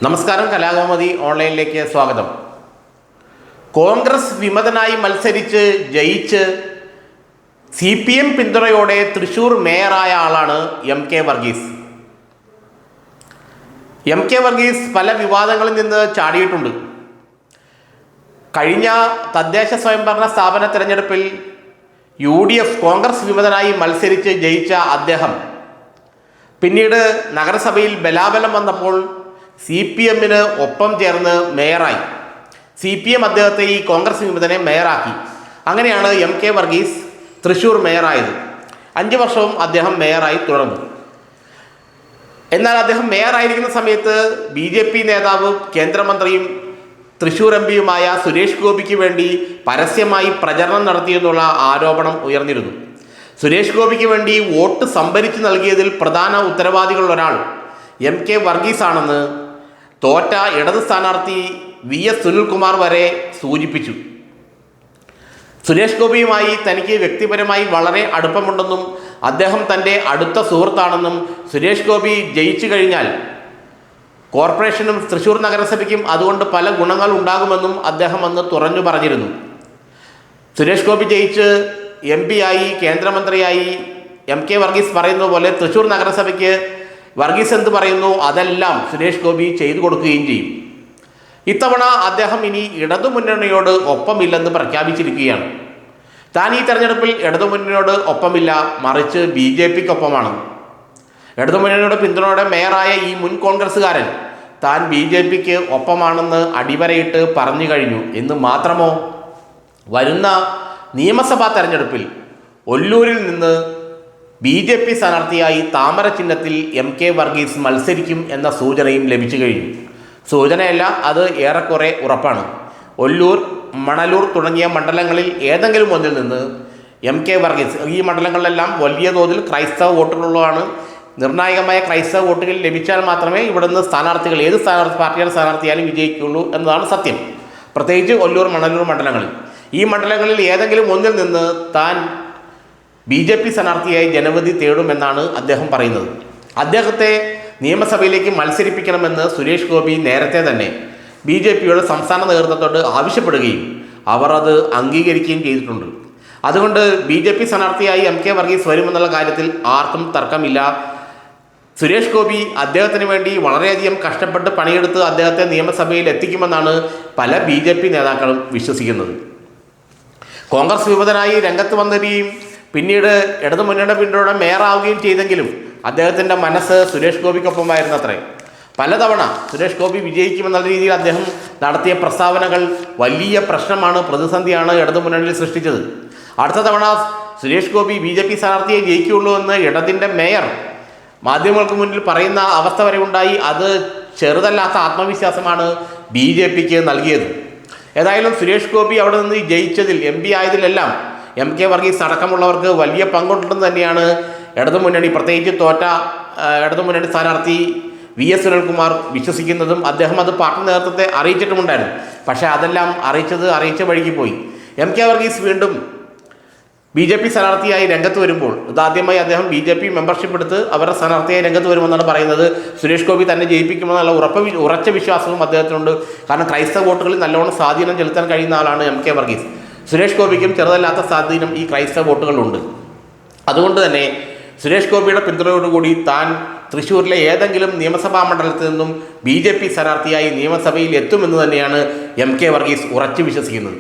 നമസ്കാരം, കലാകൗമുദി ഓൺലൈനിലേക്ക് സ്വാഗതം. കോൺഗ്രസ് വിമതനായി മത്സരിച്ച് ജയിച്ച് CPM പിന്തുണയോടെ തൃശൂർ മേയറായ ആളാണ് MK വർഗീസ്. MK വർഗീസ് പല വിവാദങ്ങളിൽ നിന്ന് ചാടിയിട്ടുണ്ട്. കഴിഞ്ഞ തദ്ദേശ സ്വയംഭരണ സ്ഥാപന തെരഞ്ഞെടുപ്പിൽ UDF കോൺഗ്രസ് വിമതനായി മത്സരിച്ച് ജയിച്ച അദ്ദേഹം പിന്നീട് നഗരസഭയിൽ ബലാബലം വന്നപ്പോൾ CPMന് ഒപ്പം ചേർന്ന് മേയറായി. CPM അദ്ദേഹത്തെ ഈ കോൺഗ്രസ് വിമതനെ മേയറാക്കി. അങ്ങനെയാണ് MK വർഗീസ് തൃശ്ശൂർ മേയറായത്. 5 വർഷവും അദ്ദേഹം മേയറായി തുടർന്നു. എന്നാൽ അദ്ദേഹം മേയറായിരിക്കുന്ന സമയത്ത് BJP നേതാവ് കേന്ദ്രമന്ത്രിയും തൃശ്ശൂർ MPയുമായ സുരേഷ് ഗോപിക്ക് വേണ്ടി പരസ്യമായി പ്രചരണം നടത്തിയെന്നുള്ള ആരോപണം ഉയർന്നിരുന്നു. സുരേഷ് ഗോപിക്ക് വേണ്ടി വോട്ട് സംഭരിച്ചു നൽകിയതിൽ പ്രധാന ഉത്തരവാദികളിലൊരാൾ MK വർഗീസ് ആണെന്ന് തോറ്റ ഇടത് സ്ഥാനാർത്ഥി VS സുനിൽകുമാർ വരെ സൂചിപ്പിച്ചു. സുരേഷ് ഗോപിയുമായി തനിക്ക് വ്യക്തിപരമായി വളരെ അടുപ്പമുണ്ടെന്നും അദ്ദേഹം തൻ്റെ അടുത്ത സുഹൃത്താണെന്നും സുരേഷ് ഗോപി ജയിച്ചു കഴിഞ്ഞാൽ കോർപ്പറേഷനും തൃശ്ശൂർ നഗരസഭയ്ക്കും അതുകൊണ്ട് പല ഗുണങ്ങൾ ഉണ്ടാകുമെന്നും അദ്ദേഹം അന്ന് തുറന്നു പറഞ്ഞിരുന്നു. സുരേഷ് ഗോപി ജയിച്ച് MP ആയി, കേന്ദ്രമന്ത്രിയായി. MK വർഗീസ് പറയുന്ന പോലെ തൃശ്ശൂർ നഗരസഭയ്ക്ക് വർഗീസ് എന്ത് പറയുന്നു അതെല്ലാം സുരേഷ് ഗോപി ചെയ്തു കൊടുക്കുകയും ചെയ്യും. ഇത്തവണ അദ്ദേഹം ഇനി ഇടതുമുന്നണിയോട് ഒപ്പമില്ലെന്ന് പ്രഖ്യാപിച്ചിരിക്കുകയാണ്. താൻ ഈ തെരഞ്ഞെടുപ്പിൽ ഇടതുമുന്നണിയോട് ഒപ്പമില്ല, മറിച്ച് BJPക്കൊപ്പമാണ്. ഇടതുമുന്നണിയുടെ പിന്തുണയോടെ മേയറായ ഈ മുൻ കോൺഗ്രസ്സുകാരൻ താൻ BJPക്ക് ഒപ്പമാണെന്ന് അടിവരയിട്ട് പറഞ്ഞു കഴിഞ്ഞു. എന്ന് മാത്രമോ, വരുന്ന നിയമസഭാ തെരഞ്ഞെടുപ്പിൽ ഒല്ലൂരിൽ നിന്ന് BJP സ്ഥാനാർത്ഥിയായി താമര ചിഹ്നത്തിൽ MK വർഗീസ് മത്സരിക്കും എന്ന സൂചനയും ലഭിച്ചു കഴിഞ്ഞു. സൂചനയല്ല, അത് ഏറെക്കുറെ ഉറപ്പാണ്. ഒല്ലൂർ, മണലൂർ തുടങ്ങിയ മണ്ഡലങ്ങളിൽ ഏതെങ്കിലും ഒന്നിൽ നിന്ന് MK വർഗീസ്, ഈ മണ്ഡലങ്ങളിലെല്ലാം വലിയ തോതിൽ ക്രൈസ്തവ വോട്ടുകളുള്ളതാണ്. നിർണായകമായ ക്രൈസ്തവ വോട്ടുകൾ ലഭിച്ചാൽ മാത്രമേ ഇവിടുന്ന് സ്ഥാനാർത്ഥികൾ, ഏത് പാർട്ടിയുടെ സ്ഥാനാർത്ഥിയാലും വിജയിക്കുള്ളൂ എന്നതാണ് സത്യം. പ്രത്യേകിച്ച് ഒല്ലൂർ, മണലൂർ മണ്ഡലങ്ങളിൽ. ഈ മണ്ഡലങ്ങളിൽ ഏതെങ്കിലും ഒന്നിൽ നിന്ന് താൻ BJP സ്ഥാനാർത്ഥിയായി ജനവിധി തേടുമെന്നാണ് അദ്ദേഹം പറയുന്നത്. അദ്ദേഹത്തെ നിയമസഭയിലേക്ക് മത്സരിപ്പിക്കണമെന്ന് സുരേഷ് ഗോപി നേരത്തെ തന്നെ BJPയുടെ സംസ്ഥാന നേതൃത്വത്തോട് ആവശ്യപ്പെടുകയും അവർ അത് അംഗീകരിക്കുകയും ചെയ്തിട്ടുണ്ട്. അതുകൊണ്ട് BJP സ്ഥാനാർത്ഥിയായി MK വർഗീസ് വരുമെന്നുള്ള കാര്യത്തിൽ ആർക്കും തർക്കമില്ല. സുരേഷ് ഗോപി അദ്ദേഹത്തിന് വേണ്ടി വളരെയധികം കഷ്ടപ്പെട്ട് പണിയെടുത്ത് അദ്ദേഹത്തെ നിയമസഭയിൽ എത്തിക്കുമെന്നാണ് പല BJP നേതാക്കളും വിശ്വസിക്കുന്നത്. കോൺഗ്രസ് വിമതനായി രംഗത്ത് വന്നിരിക്കുകയും പിന്നീട് ഇടതുമുന്നണിയുടെ പിന്തുണയോടെ മേയറാവുകയും ചെയ്തെങ്കിലും അദ്ദേഹത്തിൻ്റെ മനസ്സ് സുരേഷ് ഗോപിക്കൊപ്പമായിരുന്നു അത്രേ. പലതവണ സുരേഷ് ഗോപി വിജയിക്കുമെന്നുള്ള രീതിയിൽ അദ്ദേഹം നടത്തിയ പ്രസ്താവനകൾ വലിയ പ്രശ്നമാണ്, പ്രതിസന്ധിയാണ് ഇടതുമുന്നണിയിൽ സൃഷ്ടിച്ചത്. അടുത്ത തവണ സുരേഷ് ഗോപി BJP സ്ഥാനാർത്ഥിയെ ജയിക്കുകയുള്ളൂ എന്ന് ഇടതിൻ്റെ മേയർ മാധ്യമങ്ങൾക്ക് മുന്നിൽ പറയുന്ന അവസ്ഥ വരെ ഉണ്ടായി. അത് ചെറുതല്ലാത്ത ആത്മവിശ്വാസമാണ് BJPക്ക് നൽകിയത്. ഏതായാലും സുരേഷ് ഗോപി അവിടെ നിന്ന് ജയിച്ചതിൽ, MP ആയതിലെല്ലാം MK വർഗീസ് അടക്കമുള്ളവർക്ക് വലിയ പങ്കുണ്ടെന്ന് തന്നെയാണ് ഇടതുമുന്നണി, പ്രത്യേകിച്ച് തോറ്റ ഇടതുമുന്നണി സ്ഥാനാർത്ഥി VS സുനിൽകുമാർ വിശ്വസിക്കുന്നതും. അദ്ദേഹം അത് പാർട്ടി നേതൃത്വത്തെ അറിയിച്ചിട്ടുമുണ്ടായിരുന്നു. പക്ഷേ അതെല്ലാം അറിയിച്ച വഴിക്ക് പോയി. MK വർഗീസ് വീണ്ടും BJP സ്ഥാനാർത്ഥിയായി രംഗത്ത് വരുമ്പോൾ ഇതാദ്യമായി അദ്ദേഹം BJP മെമ്പർഷിപ്പ് എടുത്ത് അവരുടെ സ്ഥാനാർത്ഥിയായി രംഗത്ത് വരുമെന്നാണ് പറയുന്നത്. സുരേഷ് ഗോപി തന്നെ ജയിപ്പിക്കുമെന്നുള്ള ഉറച്ച വിശ്വാസവും അദ്ദേഹത്തിനുണ്ട്. കാരണം ക്രൈസ്തവ വോട്ടുകളിൽ നല്ലോണം സ്വാധീനം ചെലുത്താൻ കഴിയുന്ന ആളാണ് MK വർഗീസ്. സുരേഷ് ഗോപിക്കും ചെറുതല്ലാത്ത സ്വാധീനം ഈ ക്രൈസ്തവ വോട്ടുകളുണ്ട്. അതുകൊണ്ട് തന്നെ സുരേഷ് ഗോപിയുടെ പിന്തുണയോടുകൂടി താൻ തൃശ്ശൂരിലെ ഏതെങ്കിലും നിയമസഭാ മണ്ഡലത്തിൽ നിന്നും BJP സ്ഥാനാർത്ഥിയായി നിയമസഭയിൽ എത്തുമെന്ന് തന്നെയാണ് MK വർഗീസ് ഉറച്ചു വിശ്വസിക്കുന്നത്.